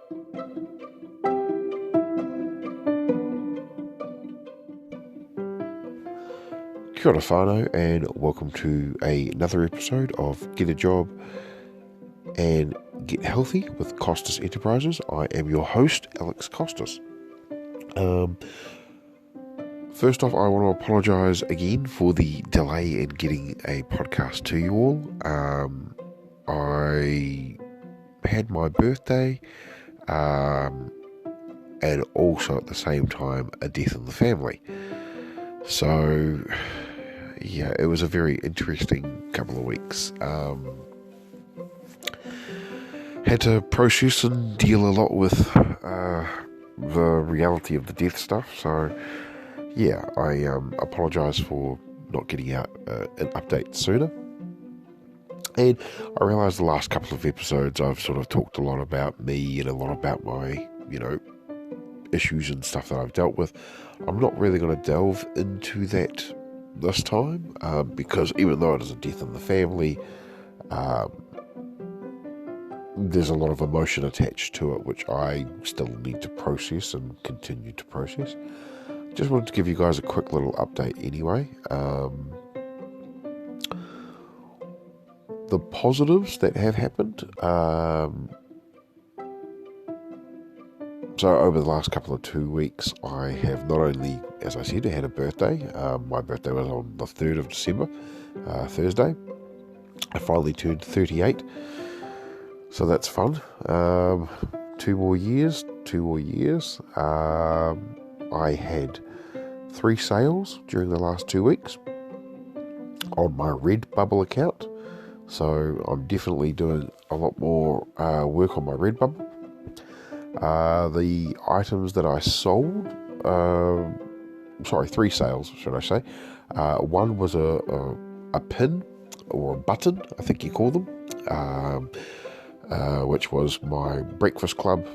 Kia ora whānau, and welcome to another episode of Get a Job and Get Healthy with Costas Enterprises. I am your host, Alex Costas. First off, I want to apologise again for the delay in getting a podcast to you all. I had my birthday, and also at the same time a death in the family. So, yeah, it was a very interesting couple of weeks. Had to process and deal a lot with the reality of the death stuff. So, yeah, I apologise for not getting out an update sooner. And I realise the last couple of episodes I've sort of talked a lot about me and a lot about my, issues and stuff that I've dealt with. I'm not really going to delve into that this time because even though it is a death in the family, there's a lot of emotion attached to it, which I still need to process and continue to process. Just wanted to give you guys a quick little update anyway. The positives that have happened. So over the last couple of 2 weeks, I have not only, as I said, had a birthday. My birthday was on the 3rd of December, Thursday. I finally turned 38. So that's fun. 2 more years. I had 3 sales during the last 2 weeks on my Redbubble account. So I'm definitely doing a lot more work on my Redbubble. The items that I sold, 3 sales, should I say. One was a pin or a button, I think you call them, which was my Breakfast Club.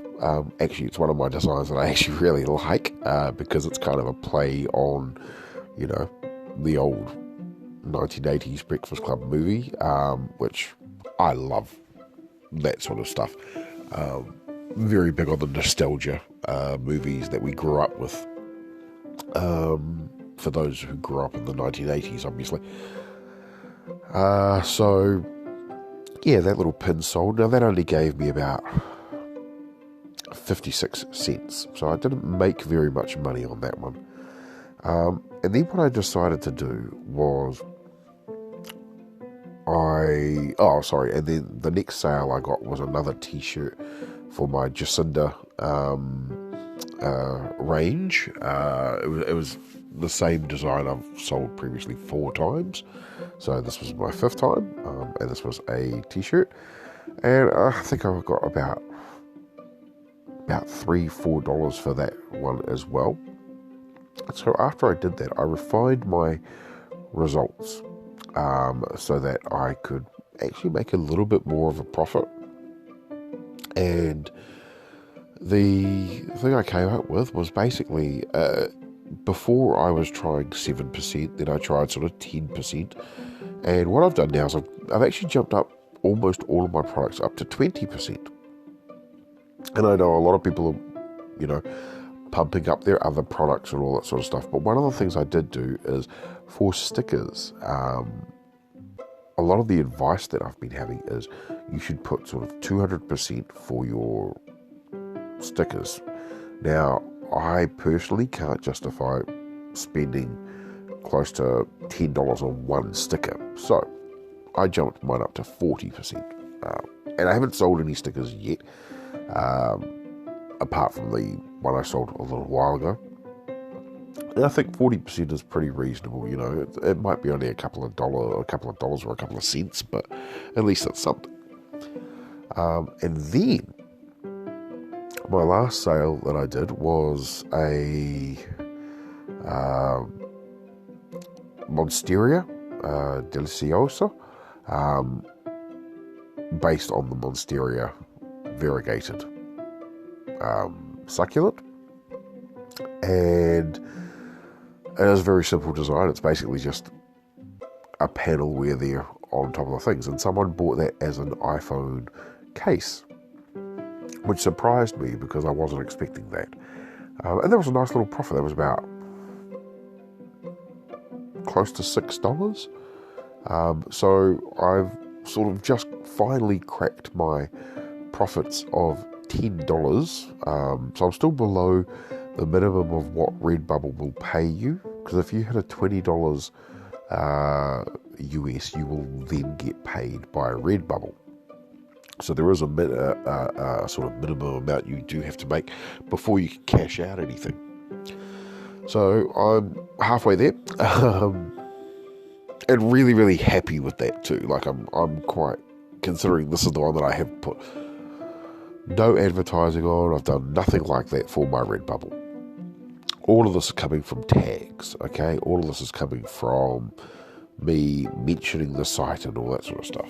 Actually, it's one of my designs that I actually really like because it's kind of a play on, the old 1980s Breakfast Club movie, which I love that sort of stuff. Very big on the nostalgia movies that we grew up with. For those who grew up in the 1980s, obviously. So, yeah, that little pin sold. Now, that only gave me about 56 cents. So I didn't make very much money on that one. And then what I decided to do was and then the next sale I got was another t-shirt for my Jacinda range. It was the same design I've sold previously 4 times. So this was my 5th time, and this was a t-shirt. And I think I got about $3-4 for that one as well. So after I did that, I refined my results so that I could actually make a little bit more of a profit. And the thing I came up with was basically, before I was trying 7%, then I tried sort of 10%. And what I've done now is I've actually jumped up almost all of my products up to 20%. And I know a lot of people are, pumping up their other products and all that sort of stuff. But one of the things I did do is for stickers, a lot of the advice that I've been having is you should put sort of 200% for your stickers. Now, I personally can't justify spending close to $10 on one sticker. So I jumped mine up to 40%. And I haven't sold any stickers yet, apart from the one I sold a little while ago. And I think 40% is pretty reasonable. It might be only a couple of dollars or a couple of cents, but at least it's something. And then my last sale that I did was a Monstera Deliciosa, based on the Monstera variegated succulent. And it is a very simple design. It's basically just a panel where they're on top of the things. And someone bought that as an iPhone case, which surprised me because I wasn't expecting that. And that was a nice little profit. That was about close to $6. So I've sort of just finally cracked my profits of $10. So I'm still below the minimum of what Redbubble will pay you, because if you hit a $20 US, you will then get paid by Redbubble. So there is a sort of minimum amount you do have to make before you can cash out anything. So I'm halfway there, and really, really happy with that too. Like I'm quite, considering this is the one that I have put no advertising on. I've done nothing like that for my Redbubble. All of this is coming from tags, okay? All of this is coming from me mentioning the site and all that sort of stuff.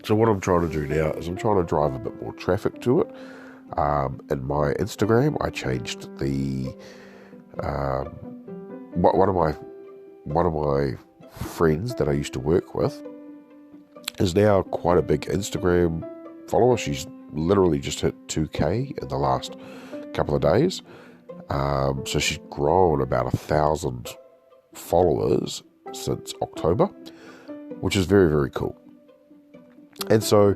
So what I'm trying to do now is I'm trying to drive a bit more traffic to it. In my Instagram, I changed the one of my friends that I used to work with is now quite a big Instagram follower. She's literally just hit 2K in the last couple of days. So she's grown about 1,000 followers since October, which is very, very cool. And so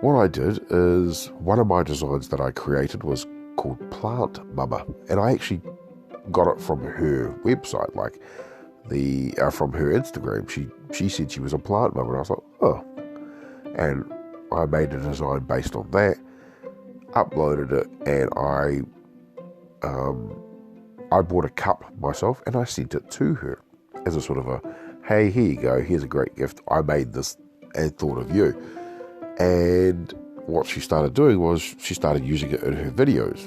what I did is, one of my designs that I created was called Plant Mama, and I actually got it from her website, like from her Instagram. She said she was a plant mama, and I was like, oh. And I made a design based on that, uploaded it, and I bought a cup myself and I sent it to her as a sort of a, hey, here you go, here's a great gift. I made this and thought of you. And what she started doing was she started using it in her videos.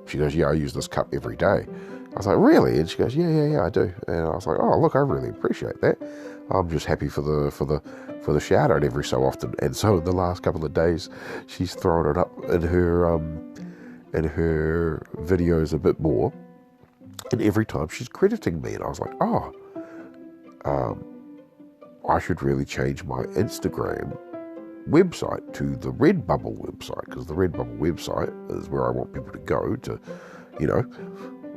She goes, yeah, I use this cup every day. I was like, really? And she goes, yeah, I do. And I was like, oh, look, I really appreciate that. I'm just happy for the shout out every so often. And so in the last couple of days, she's thrown it up in her videos a bit more. And every time she's crediting me, and I was like, oh, I should really change my Instagram website to the Redbubble website, because the Redbubble website is where I want people to go to,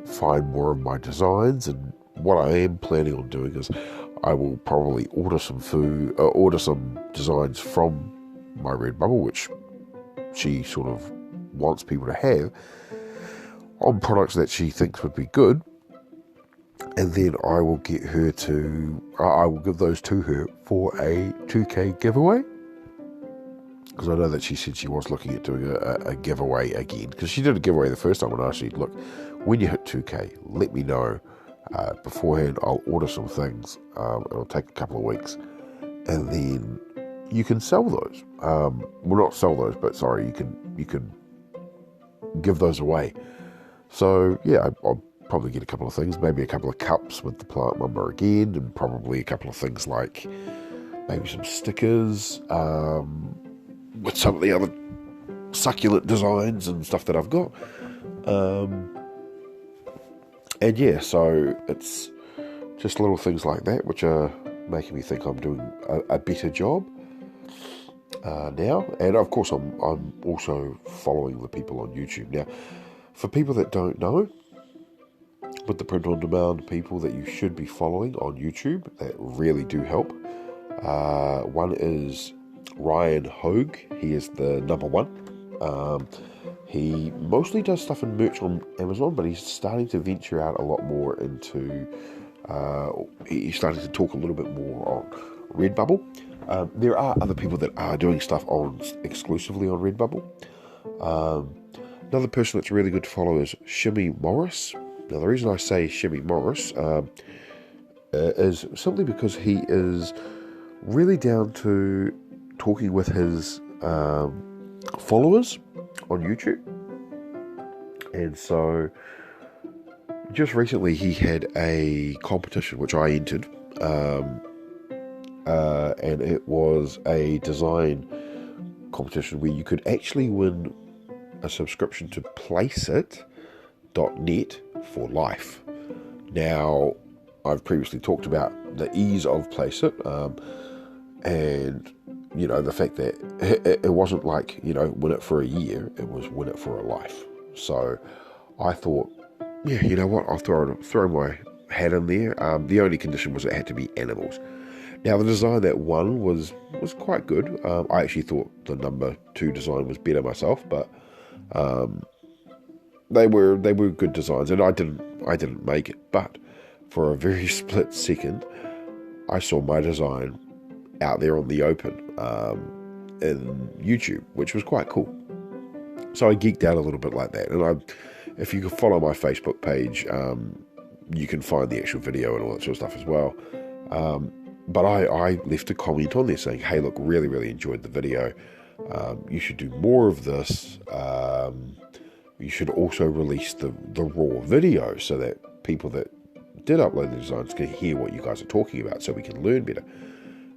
find more of my designs. And what I am planning on doing is I will probably order some designs from my Redbubble, which she sort of wants people to have, on products that she thinks would be good. And then I will give those to her for a 2K giveaway. Because I know that she said she was looking at doing a giveaway again. Because she did a giveaway the first time, and I said, look, when you hit 2K, let me know beforehand. I'll order some things. It'll take a couple of weeks. And then you can sell those. Well, not sell those, but sorry, you can give those away. So, yeah, I'll probably get a couple of things. Maybe a couple of cups with the plant number again. And probably a couple of things like maybe some stickers, with some of the other succulent designs and stuff that I've got. And yeah, so it's just little things like that which are making me think I'm doing a better job now. And of course I'm also following the people on YouTube. Now, for people that don't know, with the print-on-demand people that you should be following on YouTube, that really do help. One is Ryan Hogue. He is the number one. He mostly does stuff in merch on Amazon, but he's starting to venture out a lot more into, he's starting to talk a little bit more on Redbubble. There are other people that are doing stuff exclusively on Redbubble. Another person that's really good to follow is Shimmy Morris. Now, the reason I say Shimmy Morris is simply because he is really down to talking with his followers on YouTube. And so just recently he had a competition which I entered, and it was a design competition where you could actually win a subscription to Placeit.net for life. Now, I've previously talked about the ease of Placeit, and the fact that it wasn't like, win it for a year, it was win it for a life. So I thought, yeah, you know what, I'll throw my hat in there. The only condition was it had to be animals. Now, the design that won was quite good. I actually thought the number 2 design was better myself, but they were good designs, and I didn't make it. But for a very split second, I saw my design out there on the open in YouTube, which was quite cool. So I geeked out a little bit like that. And if you can follow my Facebook page, you can find the actual video and all that sort of stuff as well. But I left a comment on there saying, hey, look, really, really enjoyed the video. You should do more of this. You should also release the raw video so that people that did upload the designs can hear what you guys are talking about so we can learn better.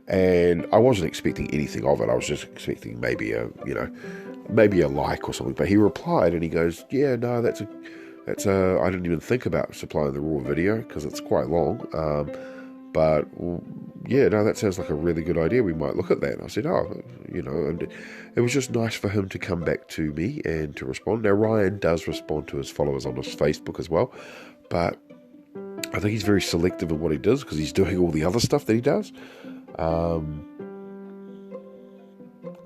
And I wasn't expecting anything of it. I was just expecting maybe a like or something. But he replied and he goes, yeah, no, I didn't even think about supplying the raw video because it's quite long. But yeah, no, that sounds like a really good idea. We might look at that. And I said, and it was just nice for him to come back to me and to respond. Now, Ryan does respond to his followers on his Facebook as well, but I think he's very selective in what he does because he's doing all the other stuff that he does. Because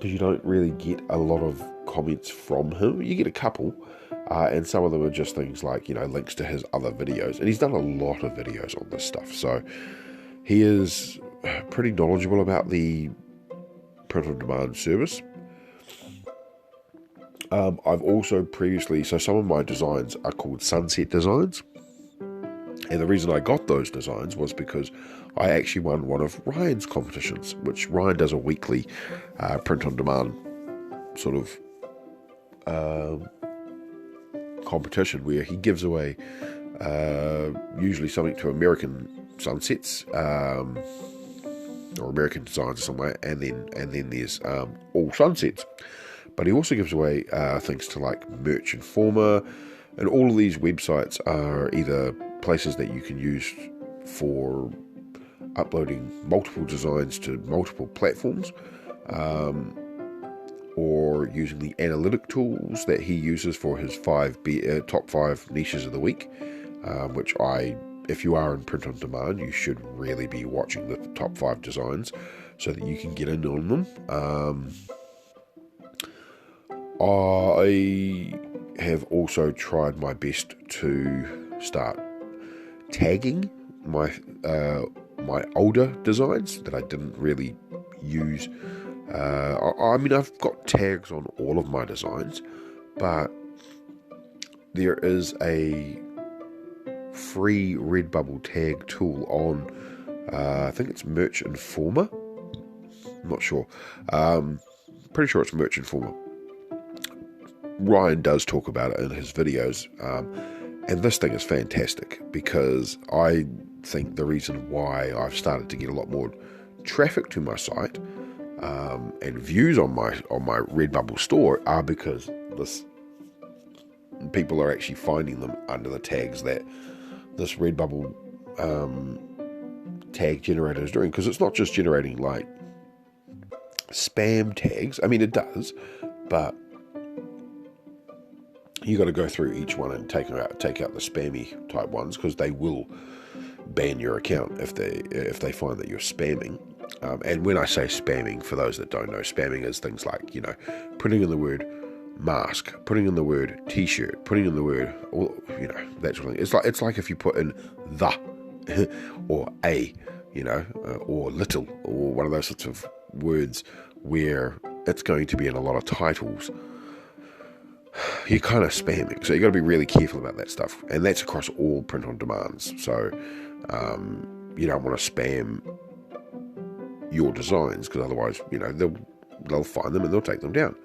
you don't really get a lot of comments from him. You get a couple, and some of them are just things like, links to his other videos. And he's done a lot of videos on this stuff, so he is pretty knowledgeable about the print-on-demand service. I've also previously, so some of my designs are called sunset designs. And the reason I got those designs was because I actually won one of Ryan's competitions, which Ryan does a weekly print-on-demand sort of competition where he gives away usually something to American sunsets or American designs or somewhere, and then there's all sunsets. But he also gives away things to like Merch Informer, and all of these websites are either places that you can use for uploading multiple designs to multiple platforms, or using the analytic tools that he uses for his top 5 niches of the week, which if you are in print on demand, you should really be watching the top 5 designs so that you can get in on them. I have also tried my best to start tagging my older designs that I didn't really use. I've got tags on all of my designs, but there is a free Redbubble tag tool on, I think it's Merch Informer. I'm not sure. Pretty sure it's Merch Informer. Ryan does talk about it in his videos, and this thing is fantastic because I think the reason why I've started to get a lot more traffic to my site and views on my Redbubble store are because people are actually finding them under the tags that this Redbubble tag generator is doing, because it's not just generating like spam tags. I mean, it does, but you got to go through each one and take out the spammy type ones, because they will ban your account if they find that you're spamming. And when I say spamming, for those that don't know, spamming is things like, putting in the word mask, putting in the word t-shirt, putting in the word, that sort of thing. It's like if you put in the or a, or little, or one of those sorts of words where it's going to be in a lot of titles, you're kind of spamming. So you got to be really careful about that stuff, and that's across all print on demands. So you don't want to spam your designs, because otherwise, they'll find them and they'll take them down.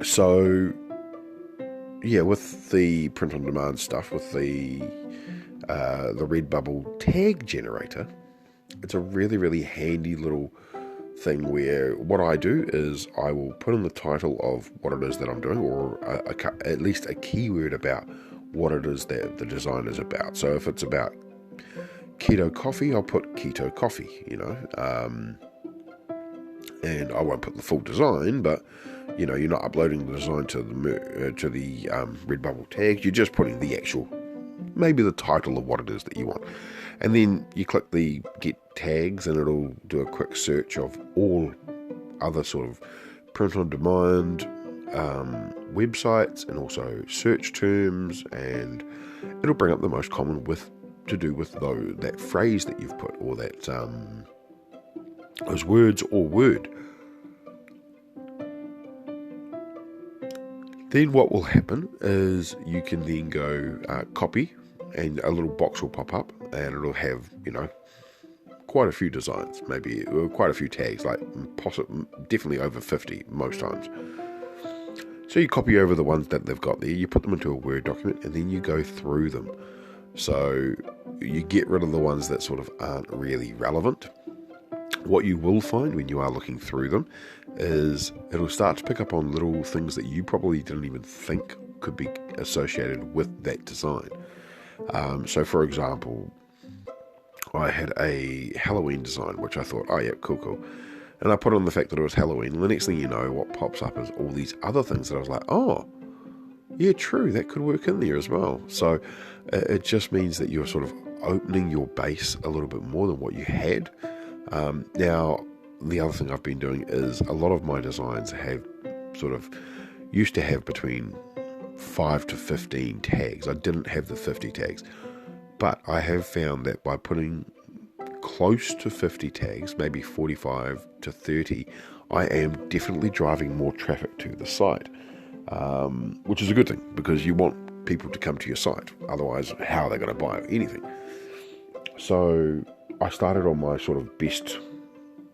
So yeah, with the print on demand stuff, with the Redbubble tag generator, it's a really, really handy little thing where what I do is I will put in the title of what it is that I'm doing, or at least a keyword about what it is that the design is about. So if it's about keto coffee, I'll put keto coffee, and I won't put the full design, but you're not uploading the design to the Redbubble tags. You're just putting the actual, maybe the title of what it is that you want, and then you click the get tags, and it'll do a quick search of all other sort of print on demand websites, and also search terms, and it'll bring up the most common to do with that phrase that you've put, or that those words or word. Then what will happen is you can then go copy, and a little box will pop up, and it'll have quite a few designs, maybe quite a few tags, like definitely over 50 most times. So you copy over the ones that they've got there, you put them into a Word document, and then you go through them. So you get rid of the ones that sort of aren't really relevant. What you will find when you are looking through them is it'll start to pick up on little things that you probably didn't even think could be associated with that design. So for example, I had a Halloween design, which I thought, oh yeah, cool. And I put on the fact that it was Halloween, and the next thing you know, what pops up is all these other things that I was like, oh, yeah, true, that could work in there as well. So it just means that you're sort of opening your base a little bit more than what you had. Now, the other thing I've been doing is a lot of my designs used to have between 5 to 15 tags. I didn't have the 50 tags, but I have found that by putting close to 50 tags, maybe 45 to 30, I am definitely driving more traffic to the site, which is a good thing, because you want people to come to your site. Otherwise, how are they going to buy anything? So I started on my sort of best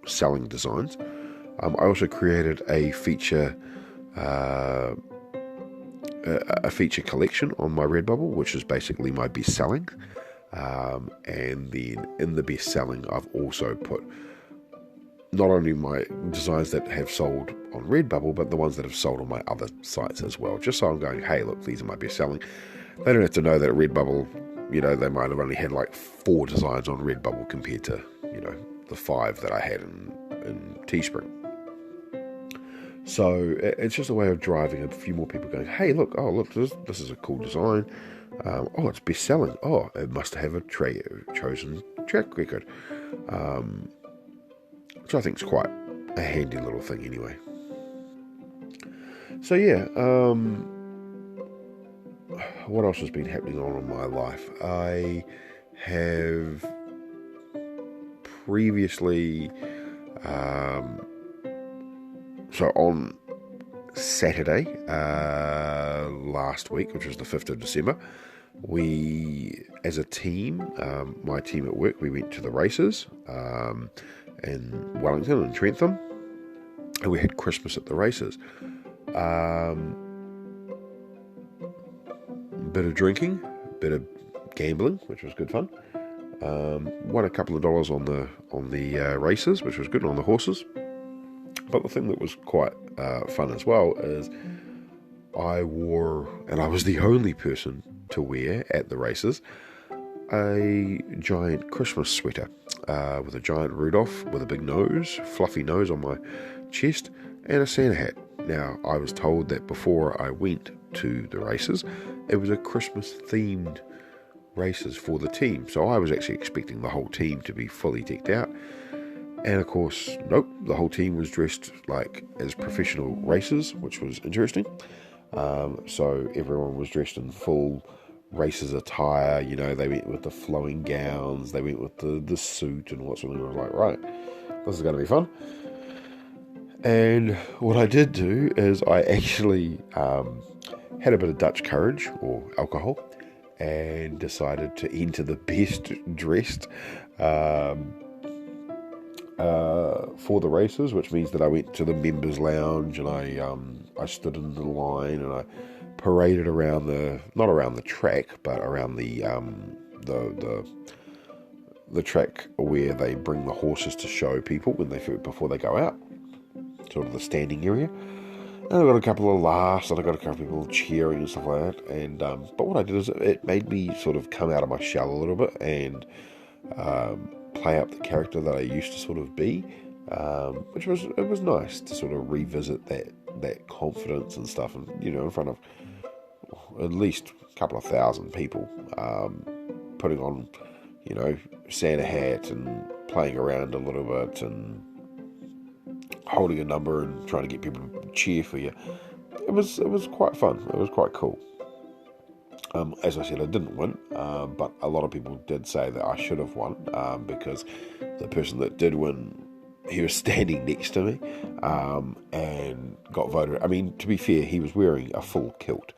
selling designs. I also created a feature collection on my Redbubble, which is basically my best selling. And then in the best selling, I've also put not only my designs that have sold on Redbubble, but the ones that have sold on my other sites as well. Just so I'm going, hey, look, these are my best selling. They don't have to know that Redbubble, they might have only had like 4 designs on Redbubble compared to, the 5 that I had in Teespring. So it's just a way of driving a few more people going, hey, look, this is a cool design. It's best selling. Oh, it must have a chosen track record. Which I think is quite a handy little thing anyway. So yeah, what else has been happening on in my life? I have previously, so on Saturday last week, which was the 5th of December, we, as a team, my team at work, we went to the races in Wellington and Trentham, and we had Christmas at the races. Bit of drinking, bit of gambling, which was good fun. Won a couple of dollars on the races, which was good, on the horses. But the thing that was quite fun as well is I wore, and I was the only person to wear at the races, a giant Christmas sweater with a giant Rudolph with a big nose, fluffy nose on my chest, and a Santa hat. Now, I was told that before I went to the races, it was a Christmas themed races for the team. So I was actually expecting the whole team to be fully decked out. And of course, nope, the whole team was dressed like as professional racers, which was interesting. So everyone was dressed in full racers attire. They went with the flowing gowns, they went with the suit and what's. I was like, right, this is going to be fun. And what I did do is I actually had a bit of Dutch courage, or alcohol, and decided to enter the best dressed for the races, which means that I went to the members lounge, and I stood in the line, and I paraded around not around the track, but around the track where they bring the horses to show people before they go out, sort of the standing area. And I got a couple of laughs, and I got a couple of people cheering and stuff like that. And but what I did is it made me sort of come out of my shell a little bit and play up the character that I used to sort of be. which was nice to sort of revisit that confidence and stuff, and in front of at least a couple of thousand people, putting on Santa hat and playing around a little bit and holding a number and trying to get people to cheer for you. It was quite fun. It was quite cool. As I said, I didn't win, but a lot of people did say that I should have won, because the person that did win, he was standing next to me, and got voted. I mean, to be fair, he was wearing a full kilt,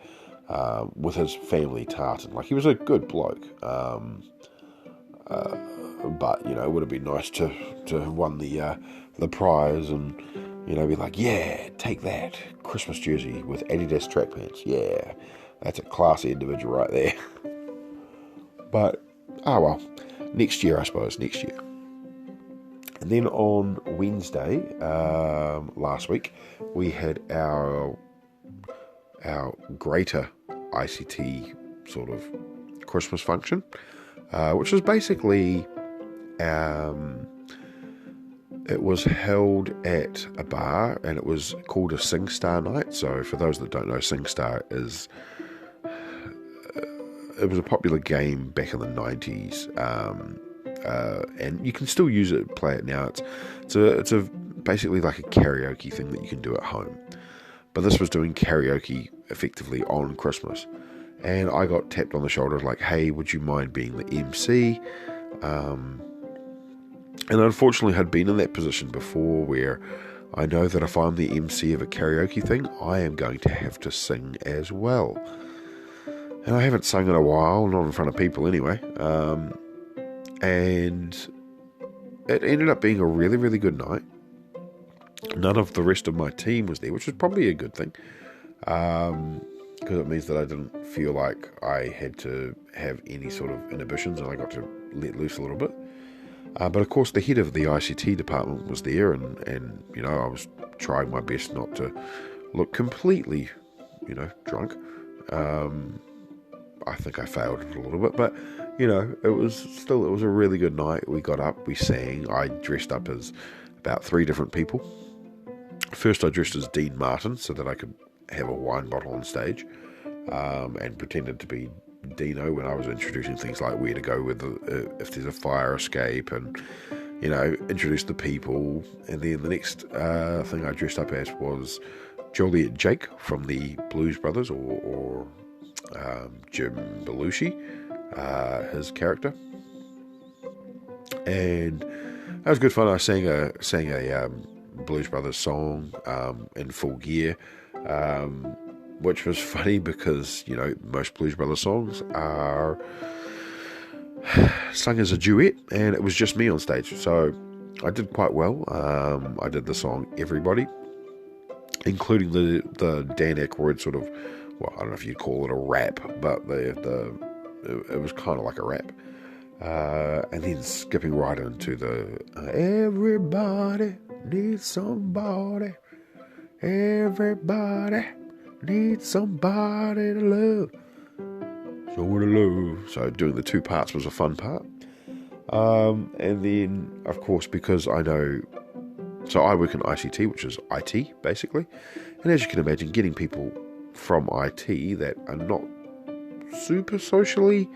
with his family tartan. Like, he was a good bloke, but it would have been nice to have won the prize and be like, yeah, take that Christmas jersey with Adidas track pants. Yeah, that's a classy individual right there. But well, next year, I suppose. Next year. And then on Wednesday, last week, we had our greater ICT sort of Christmas function, which was basically, it was held at a bar, and it was called a SingStar night. So for those that don't know, SingStar is, it was a popular game back in the 90s, and you can still use it, play it now. It's basically like a karaoke thing that you can do at home. But this was doing karaoke effectively on Christmas. And I got tapped on the shoulder like, hey, would you mind being the MC? And I unfortunately had been in that position before, where I know that if I'm the MC of a karaoke thing, I am going to have to sing as well. And I haven't sung in a while, not in front of people anyway. And it ended up being a really, really good night. None of the rest of my team was there, which was probably a good thing, because it means that I didn't feel like I had to have any sort of inhibitions, and I got to let loose a little bit. But of course, the head of the ICT department was there, and I was trying my best not to look completely, drunk. I think I failed a little bit, but it was a really good night. We got up, we sang. I dressed up as about 3 different people. First, I dressed as Dean Martin so that I could have a wine bottle on stage, and pretended to be Dino when I was introducing things like where to go with if there's a fire escape, and introduce the people. And then the next thing I dressed up as was Joliet Jake from the Blues Brothers, or Jim Belushi, his character. And that was good fun. I sang a Blues Brothers song in full gear, which was funny because most Blues Brothers songs are sung as a duet, and it was just me on stage, so I did quite well. I did the song Everybody, including the Dan Aykroyd sort of, well, I don't know if you'd call it a rap, but it was kind of like a rap. And then skipping right into the everybody needs somebody, everybody needs somebody to love, someone to love. So doing the 2 parts was a fun part. And then, of course, because I know, so I work in ICT, which is IT basically, and as you can imagine, getting people from IT that are not super socially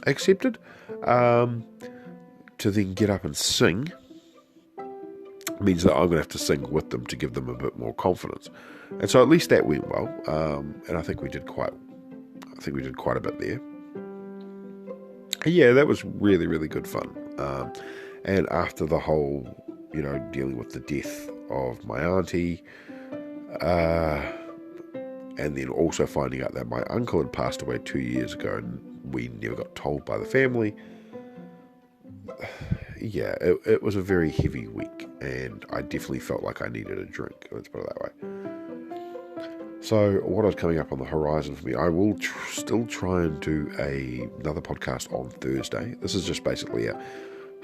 accepted, to then get up and sing means that I'm going to have to sing with them to give them a bit more confidence. And so at least that went well, and I think we did quite a bit there. And yeah, that was really, really good fun. And after the whole, dealing with the death of my auntie, and then also finding out that my uncle had passed away 2 years ago, and we never got told by the family. Yeah, it was a very heavy week, and I definitely felt like I needed a drink, let's put it that way. So what is coming up on the horizon for me, I will still try and do another podcast on Thursday. This is just basically a,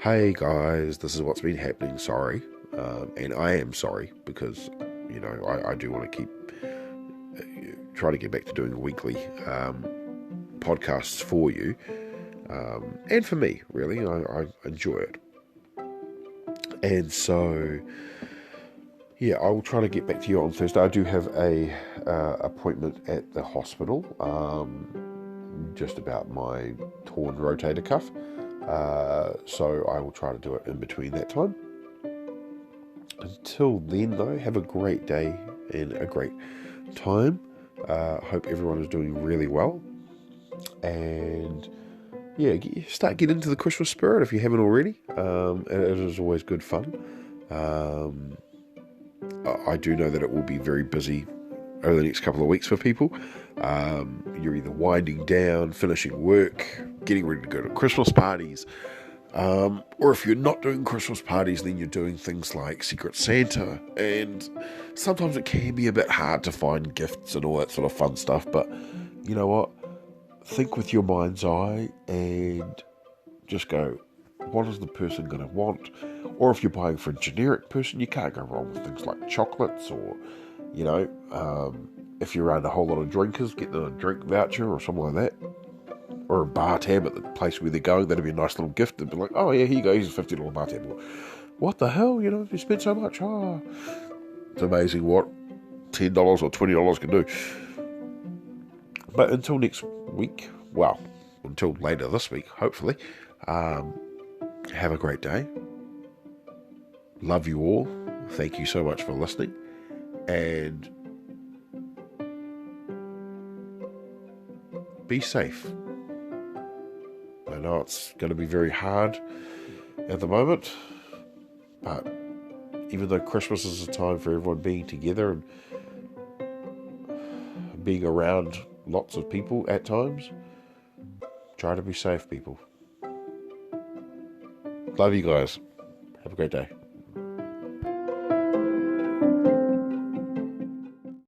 hey guys, this is what's been happening, sorry. And I am sorry, because, I do want to keep try to get back to doing weekly podcasts for you. and for me, really, I enjoy it. And so, yeah, I will try to get back to you on Thursday. I do have a appointment at the hospital, just about my torn rotator cuff. So I will try to do it in between that time. Until then, though, have a great day and a great time. Hope everyone is doing really well. And yeah, start getting into the Christmas spirit if you haven't already. It is always good fun. I do know that it will be very busy over the next couple of weeks for people. You're either winding down, finishing work, getting ready to go to Christmas parties, or if you're not doing Christmas parties, then you're doing things like Secret Santa, and sometimes it can be a bit hard to find gifts and all that sort of fun stuff, but you know what? Think with your mind's eye and just go, what is the person going to want? Or if you're buying for a generic person, you can't go wrong with things like chocolates, or, you know, if you're around a whole lot of drinkers, get them a drink voucher or something like that. Or a bar tab at the place where they're going. That'd be a nice little gift. They'd be like, oh yeah, here you go, here's a $50 bar tab. What the hell? You know, you spent so much. Oh, it's amazing what $10 or $20 can do. But until next week, well, until later this week, hopefully, have a great day. Love you all. Thank you so much for listening. And be safe. I know it's going to be very hard at the moment, but even though Christmas is a time for everyone being together and being around lots of people at times, try to be safe, people. Love you guys. Have a great day.